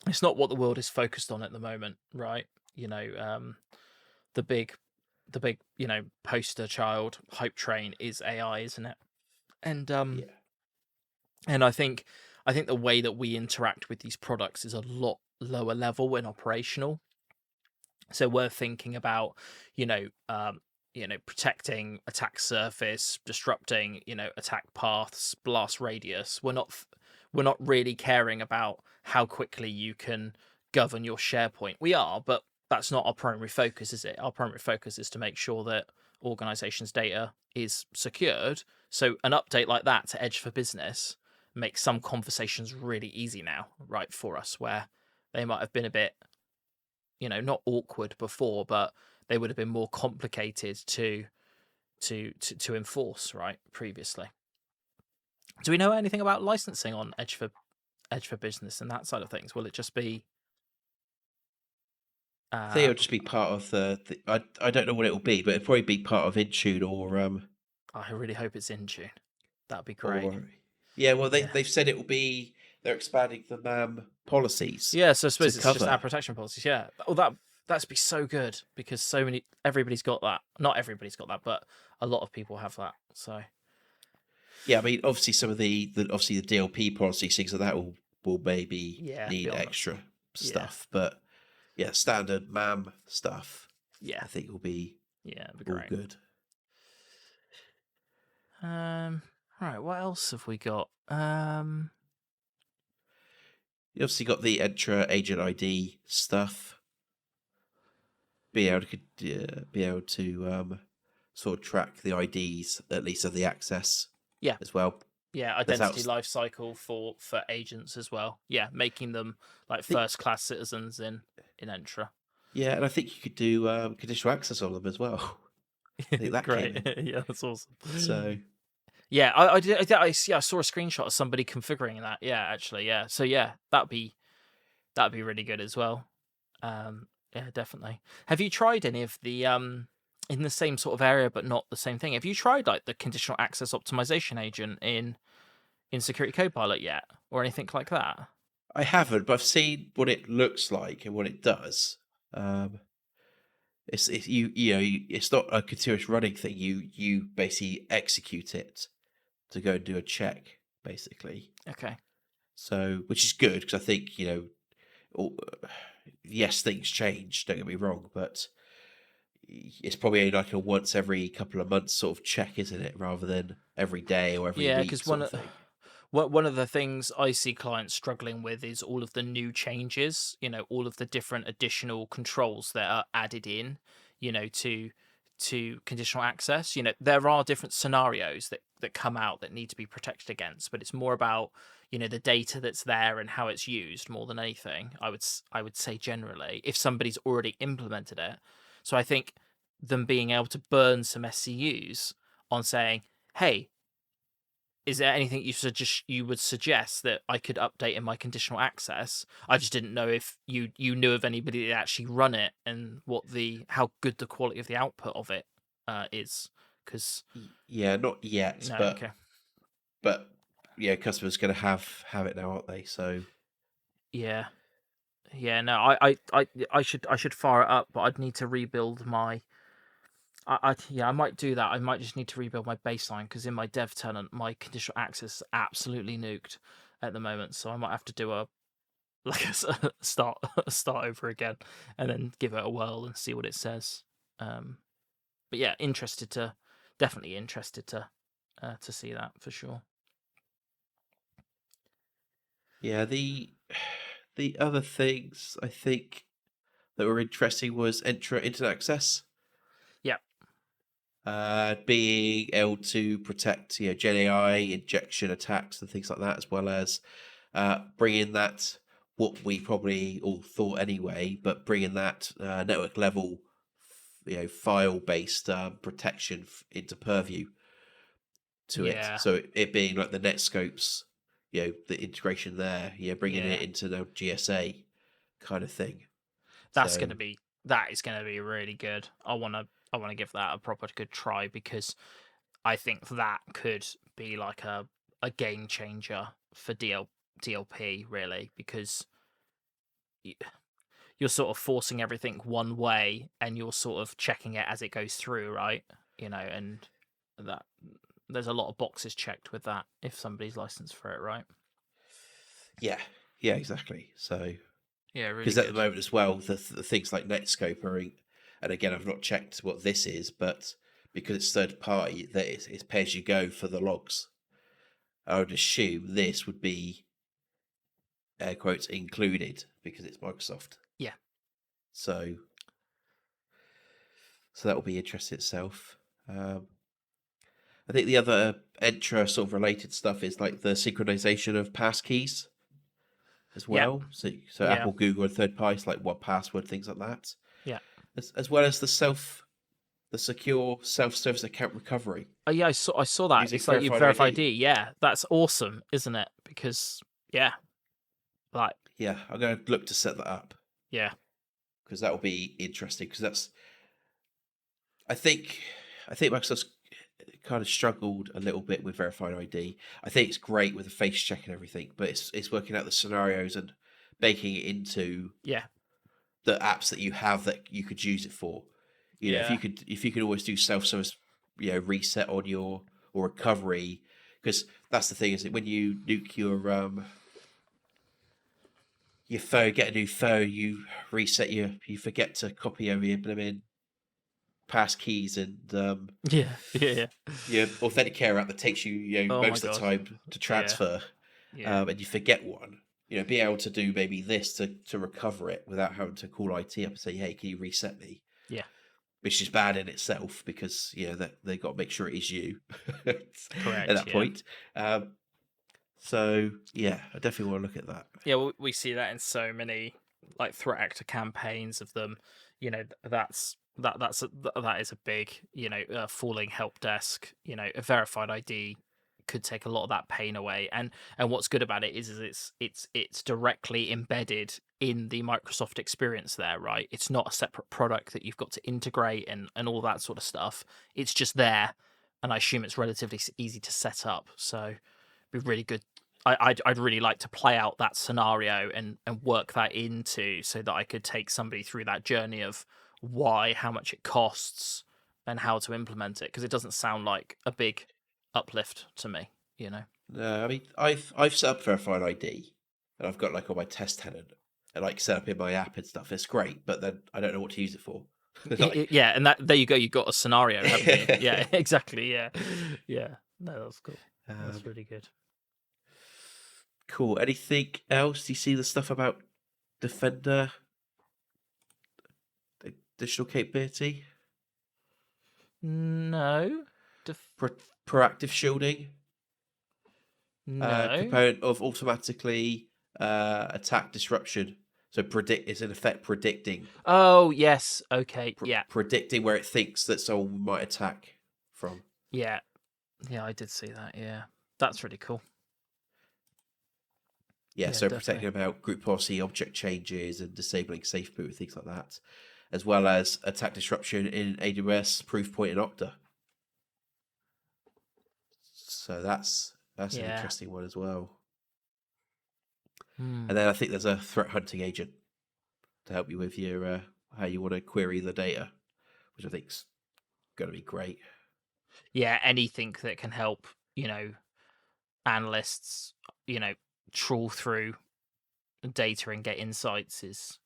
It's not what the world is focused on at the moment, right? The big, poster child hype train is AI, isn't it? And Yeah. and I think the way that we interact with these products is a lot lower level and operational. So we're thinking about, protecting attack surface, disrupting, attack paths, blast radius. We're not really caring about how quickly you can govern your SharePoint. We are, but that's not our primary focus, is it? Our primary focus is to make sure that organizations' data is secured. So an update like that to Edge for Business makes some conversations really easy now, right, for us, where they might have been a bit, not awkward before, but they would have been more complicated to enforce, right, previously. Do we know anything about licensing on Edge for Business and that side of things? Will it just be? I think it'll just be part of I don't know what it'll be, but it'll probably be part of Intune or I really hope it's Intune. That'd be great. Yeah, well they've said it will be. They're expanding the MAM policies. Yeah, so I suppose it's cover. just app protection policies. Yeah. Oh, that'd be so good because everybody's got that. Not everybody's got that, but a lot of people have that. So. Yeah, I mean, obviously some of the obviously the DLP policies, things like that will maybe need extra stuff, but yeah, standard MAM stuff. Yeah, I think will be it'd be all great. good. Right, what else have we got? You obviously got the Entra Agent ID stuff. Be able to sort of track the IDs at least of the access. Yeah, as well. Yeah, identity life cycle for agents as well. Yeah, making them like first class citizens in Entra. Yeah, and I think you could do conditional access on them as well. I think that great. Yeah, that's awesome. So. Yeah, I saw a screenshot of somebody configuring that. Yeah, actually, yeah. So yeah, that'd be really good as well. Yeah, definitely. Have you tried any of the in the same sort of area but not the same thing? Have you tried like the conditional access optimization agent in Security Copilot yet, or anything like that? I haven't, but I've seen what it looks like and what it does. It's not a continuous running thing. You basically execute it to go and do a check, basically. Okay. So, which is good because I think yes, things change. Don't get me wrong, but it's probably like a once every couple of months sort of check, isn't it, rather than every day or every week. Because one of the things I see clients struggling with is all of the new changes, all of the different additional controls that are added in, to conditional access. There are different scenarios that come out that need to be protected against, but it's more about, the data that's there and how it's used more than anything. I would say generally, if somebody's already implemented it. So I think them being able to burn some SCUs on saying, hey, is there anything you would suggest that I could update in my conditional access? I just didn't know if you knew of anybody that actually run it and how good the quality of the output of it is. Because Yeah, not yet, no, but okay, but yeah, customers going to have it now, aren't they? So yeah, no, I should fire it up, but I'd need to rebuild my. I might do that. I might just need to rebuild my baseline because in my dev tenant, my conditional access is absolutely nuked at the moment. So I might have to do a start over again and then give it a whirl and see what it says. But yeah, definitely interested to see that for sure. yeah, the other things I think that were interesting was Entra Internet Access. Yeah. Being able to protect, Gen AI injection attacks and things like that, as well as bringing that, what we probably all thought anyway, but bringing that network level, file based protection into Purview to it. Yeah. So it being like the Netscopes, the integration there, bringing Yeah. it into the GSA kind of thing. That is gonna be really good. I wanna give that a proper good try because I think that could be like a game changer for DLP really, because you're sort of forcing everything one way and you're sort of checking it as it goes through, right? And that there's a lot of boxes checked with that if somebody's licensed for it, right? Yeah, exactly. So Yeah, really because at the good. moment as well, the things like Netscope are, and again, I've not checked what this is, but because it's third party, that it's pay as you go for the logs. I would assume this would be air quotes included because it's Microsoft. Yeah. So that will be interesting itself. I think the other Entra sort of related stuff is like the synchronization of passkeys as Yeah. well. So Yeah. Apple, Google, and third parties like 1Password, things like that. Yeah. As well as the secure self-service account recovery. Oh yeah, I saw that. Using It's like your verified verified ID. ID. Yeah, that's awesome, isn't it? Because yeah, like Yeah, I'm going to look to set that up yeah, because that will be interesting. Because I think Microsoft's kind of struggled a little bit with verified ID. I think it's great with the face check and everything, but it's working out the scenarios and baking it into yeah, the apps that you have that you could use it for. If yeah, you could always do self-service, reset on your or recovery, because that's the thing, is that when you nuke your phone, get a new phone, you reset you forget to copy over your blooming pass keys and yeah, yeah. your authenticator app that takes you, Oh my most of the god. time to Yeah, transfer, yeah, and you forget one. Be able to do maybe this to recover it without having to call IT up and say, "Hey, can you reset me?" yeah. Which is bad in itself because that they got to make sure it is you at Correct. that Yeah, point. So yeah, I definitely want to look at that. yeah. We see that in so many like threat actor campaigns of them. That is a big falling help desk. A verified ID could take a lot of that pain away. And what's good about it is it's directly embedded in the Microsoft experience there, right? It's not a separate product that you've got to integrate and all that sort of stuff. It's just there, and I assume it's relatively easy to set up. So it'd be really good. I'd really like to play out that scenario and work that into so that I could take somebody through that journey of how much it costs, and how to implement it, because it doesn't sound like a big uplift to me. No, I mean I've set up verified ID, and I've got like on my test tenant, and like set up in my app and stuff. It's great, but then I don't know what to use it for. Like, Yeah, and there you go. You got a scenario, haven't you? Yeah, exactly. Yeah, yeah. No, that's cool. That's really good. Cool. Anything else? Do you see the stuff about Defender additional capability? No. Proactive shielding. No. Component of automatically attack disruption. So is in effect predicting. Oh, yes. Okay. Yeah. Predicting where it thinks that someone might attack from. Yeah. Yeah, I did see that. Yeah. That's really cool. Yeah, so definitely. protecting about group policy, object changes, and disabling safe boot and things like that, as well as attack disruption in AWS, Proofpoint, and Okta. So that's an interesting one as well. And then I think there's a threat hunting agent to help you with your how you want to query the data, which I think's going to be great. Yeah, anything that can help, analysts, trawl through data and get insights is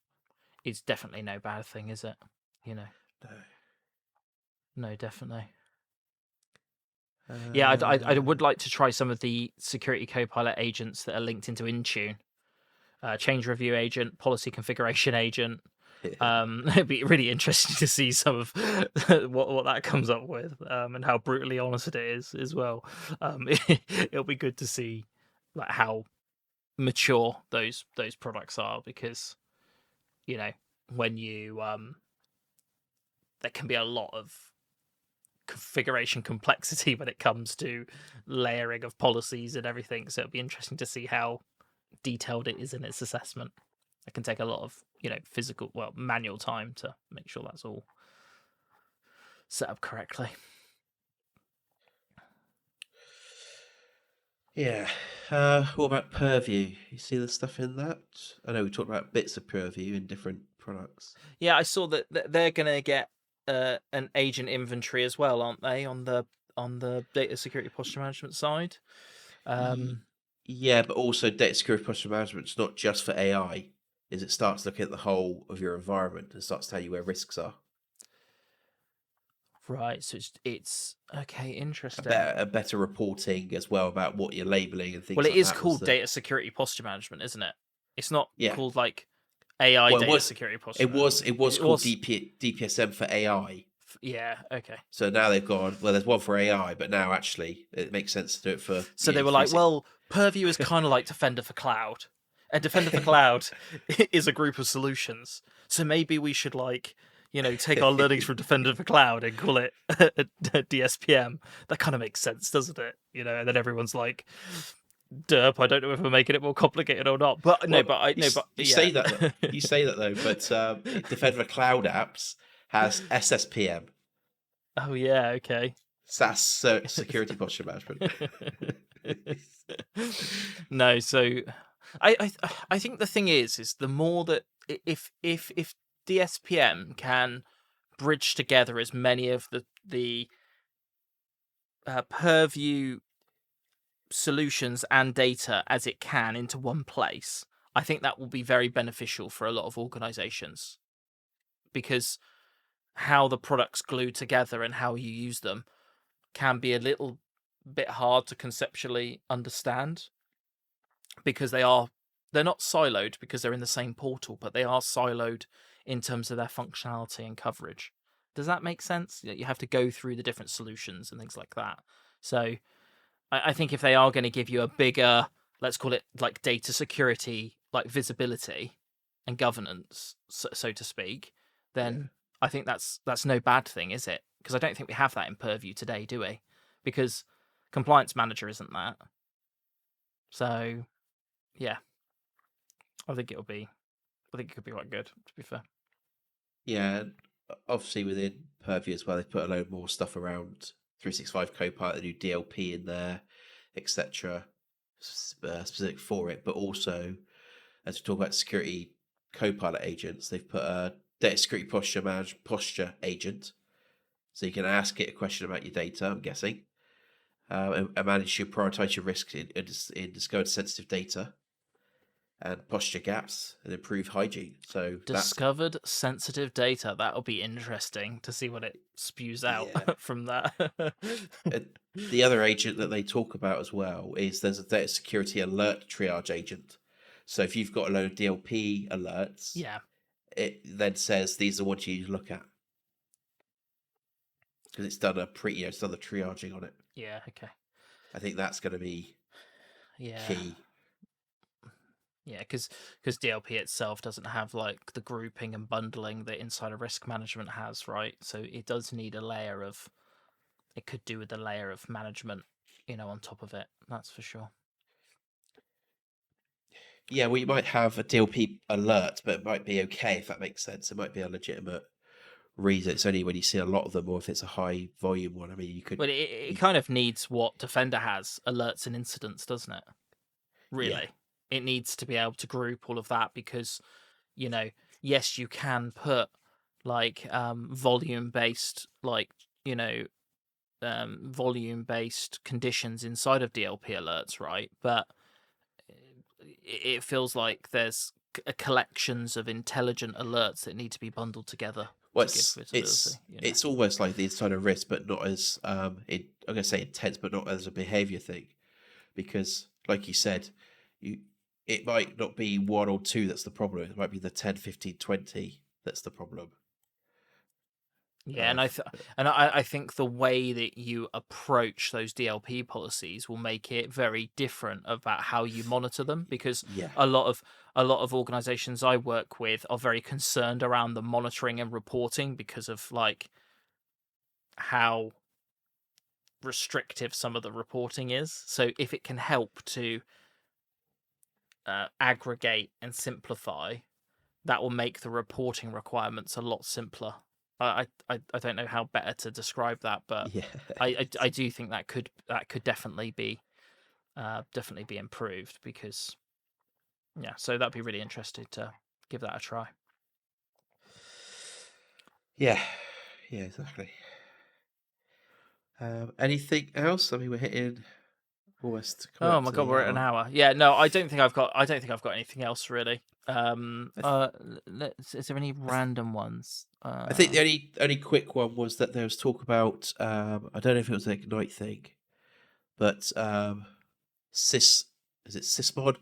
definitely no bad thing, is it? No, definitely. Yeah, I would like to try some of the security Copilot agents that are linked into Intune. Change review agent, policy configuration agent. It'd be really interesting to see some of what that comes up with, and how brutally honest it is as well. It'll be good to see like how mature those products are, because when you there can be a lot of configuration complexity when it comes to layering of policies and everything, so it'll be interesting to see how detailed it is in its assessment. It can take a lot of manual time to make sure that's all set up correctly. Yeah. What about Purview? You see the stuff in that? I know we talked about bits of Purview in different products. Yeah, I saw that they're going to get an agent inventory as well, aren't they, on the data security posture management side? Yeah, but also data security posture management is not just for AI. It starts looking at the whole of your environment and starts to tell you where risks are. Right, so it's okay, interesting. A better reporting as well about what you're labeling and things. Well, it like is that called data security posture management, isn't it? It's not called like AI data security posture. It was called DPSM for AI. Yeah, okay. So now they've gone, well, there's one for AI, but now actually it makes sense to do it for. So they were like, well, Purview is kind of like Defender for Cloud. And Defender for Cloud is a group of solutions. So maybe we should take our learnings from Defender for Cloud and call it a DSPM. That kind of makes sense, doesn't it? And then everyone's like, derp, I don't know if we're making it more complicated or not. But you say that though, but Defender for Cloud apps has SSPM. Oh yeah, okay. SaaS security posture management. No, so I think the thing is the more that if DSPM can bridge together as many of the Purview solutions and data as it can into one place, I think that will be very beneficial for a lot of organizations, because how the products glue together and how you use them can be a little bit hard to conceptually understand, because they're not siloed because they're in the same portal, but they are siloed in terms of their functionality and coverage. Does that make sense? You have to go through the different solutions and things like that. So I think if they are going to give you a bigger, let's call it like data security, like visibility and governance, so to speak, then I think that's no bad thing, is it? Because I don't think we have that in Purview today, do we? Because Compliance Manager isn't that. So, yeah, I think it could be quite good, to be fair. Yeah, obviously within Purview as well, they've put a load more stuff around 365 Copilot, the new DLP in there, etc., specific for it. But also, as we talk about security Copilot agents, they've put a data security posture agent, so you can ask it a question about your data, I'm guessing, and manage to prioritize your risks in discovered sensitive data. and posture gaps and improve hygiene. So that's Discovered sensitive data. That'll be interesting to see what it spews out yeah. from that. And the other agent that they talk about as well is there's a data security alert triage agent. So if you've got a load of DLP alerts, Yeah. it then says these are what you need to look at because it's done it's done the triaging on it. Yeah. Okay. I think that's going to be Yeah. key. Yeah, because DLP itself doesn't have like the grouping and bundling that insider risk management has, right? So it does need a layer of. It could do with a layer of management, on top of it. That's for sure. Yeah, well, you might have a DLP alert, but it might be okay if that makes sense. It might be a legitimate reason. It's only when you see a lot of them, or if it's a high volume one. I mean, you could. But it kind of needs what Defender has: alerts and incidents, doesn't it? Really, Yeah. it needs to be able to group all of that because, yes, you can put like volume based, like volume based conditions inside of DLP alerts, right? But it feels like there's collections of intelligent alerts that need to be bundled together Well, to give visibility. it's almost like the insider risk, but not as I'm gonna say intense, but not as a behavior thing, because like you said, you it might not be one or two that's the problem. It might be the 10, 15, 20 that's the problem. Yeah, and Of I think the way that you approach those DLP policies will make it very different about how you monitor them because yeah, a lot of organizations I work with are very concerned around the monitoring and reporting because of like how restrictive some of the reporting is. So if it can help to aggregate and simplify, that will make the reporting requirements a lot simpler. I don't know how better to describe that, but yeah, I do think that could definitely be improved because so that'd be really interested to give that a try. yeah, yeah, exactly. Anything else? I mean, we're hitting almost coming Oh up my to god, the we're at an hour. Yeah, no, I don't think I've got anything else really. Is there any random ones? I think the only quick one was that there was talk about I don't know if it was an Ignite thing, but sys is it sysmod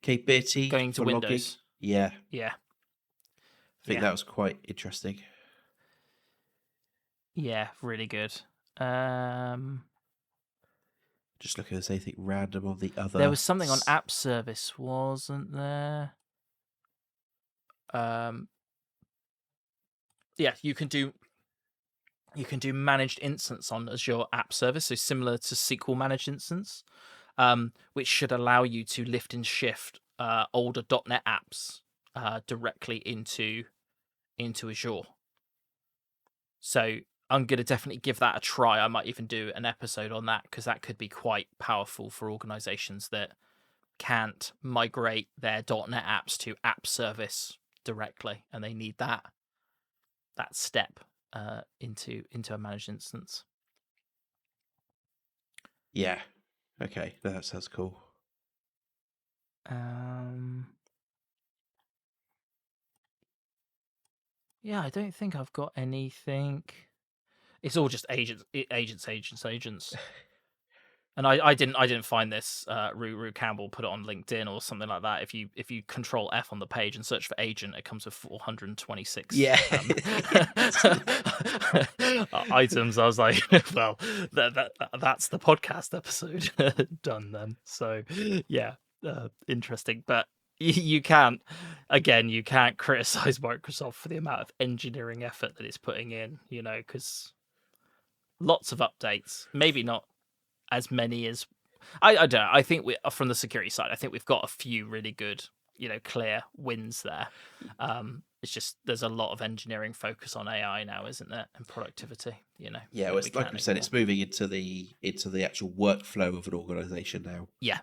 capability Going to for logging? Windows. Yeah, Yeah, I think yeah, that was quite interesting. yeah, really good. Um, Just looking at anything random on the other. there was something on app service, wasn't there? Yeah, you can do managed instance on Azure App Service, so similar to SQL managed instance, which should allow you to lift and shift older .NET apps directly into Azure. So I'm going to definitely give that a try. I might even do an episode on that because that could be quite powerful for organizations that can't migrate their .NET apps to app service directly, and they need that step into a managed instance. Yeah. Okay, that sounds cool. Yeah, I don't think I've got anything. It's all just agents. And I didn't find this. Rue Campbell put it on LinkedIn or something like that. If you Control F on the page and search for agent, it comes with 426 Yeah. items. I was like, well, that's the podcast episode done then. So yeah, interesting. But you can't criticize Microsoft for the amount of engineering effort that it's putting in. Because lots of updates, maybe not as many as I don't know. I think we from the security side, I think we've got a few really good, clear wins there. It's just there's a lot of engineering focus on AI now, isn't there, and productivity. Yeah, well, it's like we said, it's moving into the actual workflow of an organization now. Yeah,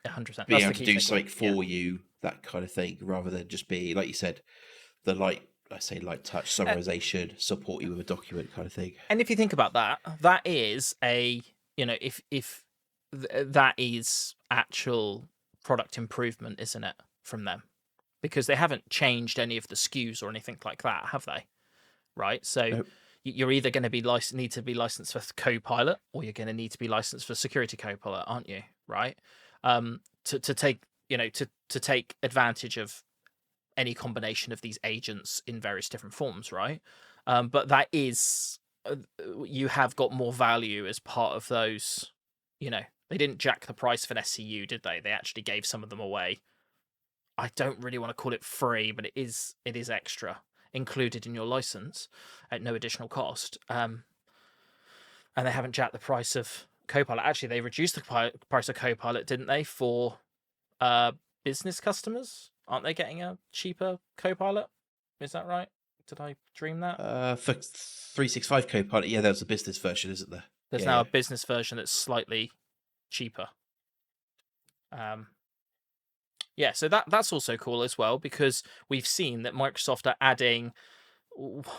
100%. Being able to do something for you, that kind of thing, rather than just be like you said, the light touch summarization, support you with a document kind of thing. And if you think about that, that is a if that is actual product improvement, isn't it? from them, because they haven't changed any of the SKUs or anything like that, have they? Right. So Nope. you're either going to be need to be licensed for Copilot, or you're going to need to be licensed for Security Copilot, aren't you? Right. To take to take advantage of any combination of these agents in various different forms, right? But that is you have got more value as part of those. They didn't jack the price of an SCU, did they? They actually gave some of them away. I don't really want to call it free, but it is extra, included in your license at no additional cost. And they haven't jacked the price of Copilot. Actually, they reduced the price of Copilot, didn't they, for business customers? Aren't they getting a cheaper Copilot? Is that right? Did I dream that? For 365 Copilot, yeah, there's a business version, isn't there? There's now a business version that's slightly cheaper. Yeah, so that's also cool as well, because we've seen that Microsoft are adding,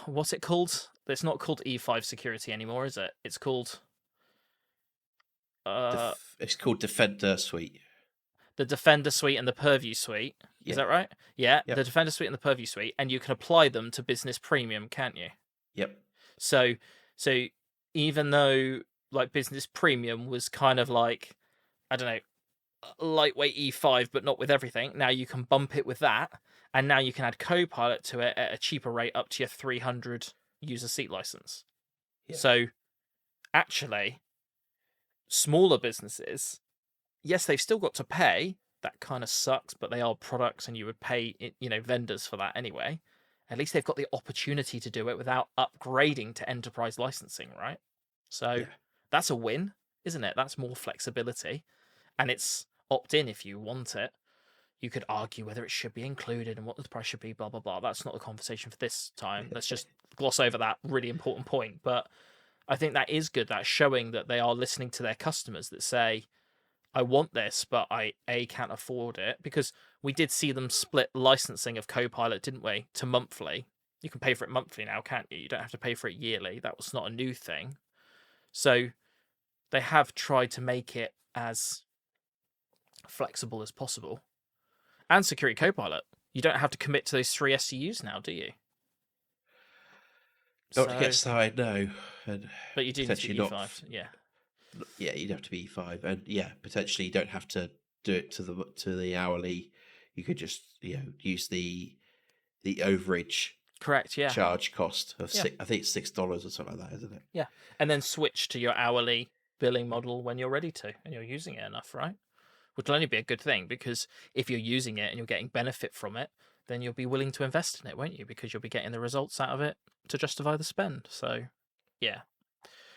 what's it called? It's not called E5 security anymore, is it? It's called it's called Defender Suite. The Defender Suite and the Purview Suite. Yeah. Is that right? Yeah, Yep. The Defender Suite and the Purview Suite, and you can apply them to Business Premium, can't you? Yep. So even though like Business Premium was kind of like, I don't know, lightweight E5 but not with everything, now you can bump it with that, and now you can add Copilot to it at a cheaper rate, up to your 300 user seat license. Yeah. So actually, smaller businesses, yes, they've still got to pay. That kind of sucks, but they are products and you would pay vendors for that anyway. At least they've got the opportunity to do it without upgrading to enterprise licensing, right? So that's a win, isn't it? That's more flexibility, and it's opt-in if you want it. You could argue whether it should be included and what the price should be, blah, blah, blah. That's not the conversation for this time. Let's just gloss over that really important point. But I think that is good. That's showing that they are listening to their customers that say, I want this, but I can't afford it, because we did see them split licensing of Copilot, didn't we, to monthly. You can pay for it monthly now, can't you? You don't have to pay for it yearly. That was not a new thing. So they have tried to make it as flexible as possible. And Security Copilot, you don't have to commit to those 3 SCUs now, do you? Not to get started, no. But you do need to be E5, yeah. Yeah, you'd have to be E5, and potentially you don't have to do it to the hourly. You could just use the overage. Correct, yeah. Charge cost of I think it's $6 or something like that, isn't it? Yeah, and then switch to your hourly billing model when you're ready to, and you're using it enough, right? Which will only be a good thing, because if you're using it and you're getting benefit from it, then you'll be willing to invest in it, won't you? Because you'll be getting the results out of it to justify the spend. So, yeah.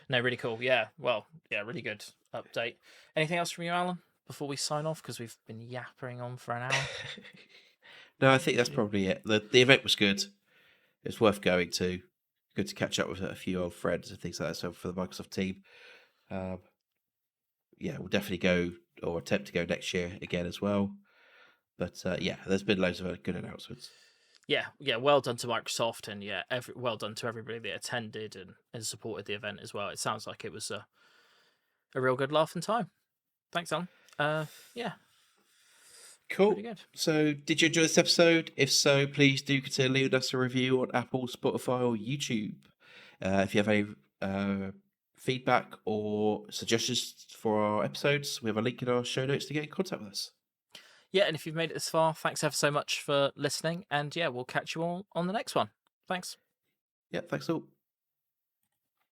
No, really cool. Yeah, well, yeah, really good update. Anything else from you, Alan, before we sign off? Because we've been yappering on for an hour. No, I think that's probably it. The event was good. It's worth going to. Good to catch up with a few old friends and things like that. So for the Microsoft team, we'll definitely go, or attempt to go next year again as well. But there's been loads of good announcements. Yeah, well done to Microsoft, and well done to everybody that attended and supported the event as well. It sounds like it was a real good laugh and time. Thanks, Alan. Cool. Pretty good. So, did you enjoy this episode? If so, please do consider leaving us a review on Apple, Spotify, or YouTube. If you have any feedback or suggestions for our episodes, we have a link in our show notes to get in contact with us. Yeah, and if you've made it this far, thanks ever so much for listening. And we'll catch you all on the next one. Thanks. Yeah, thanks all.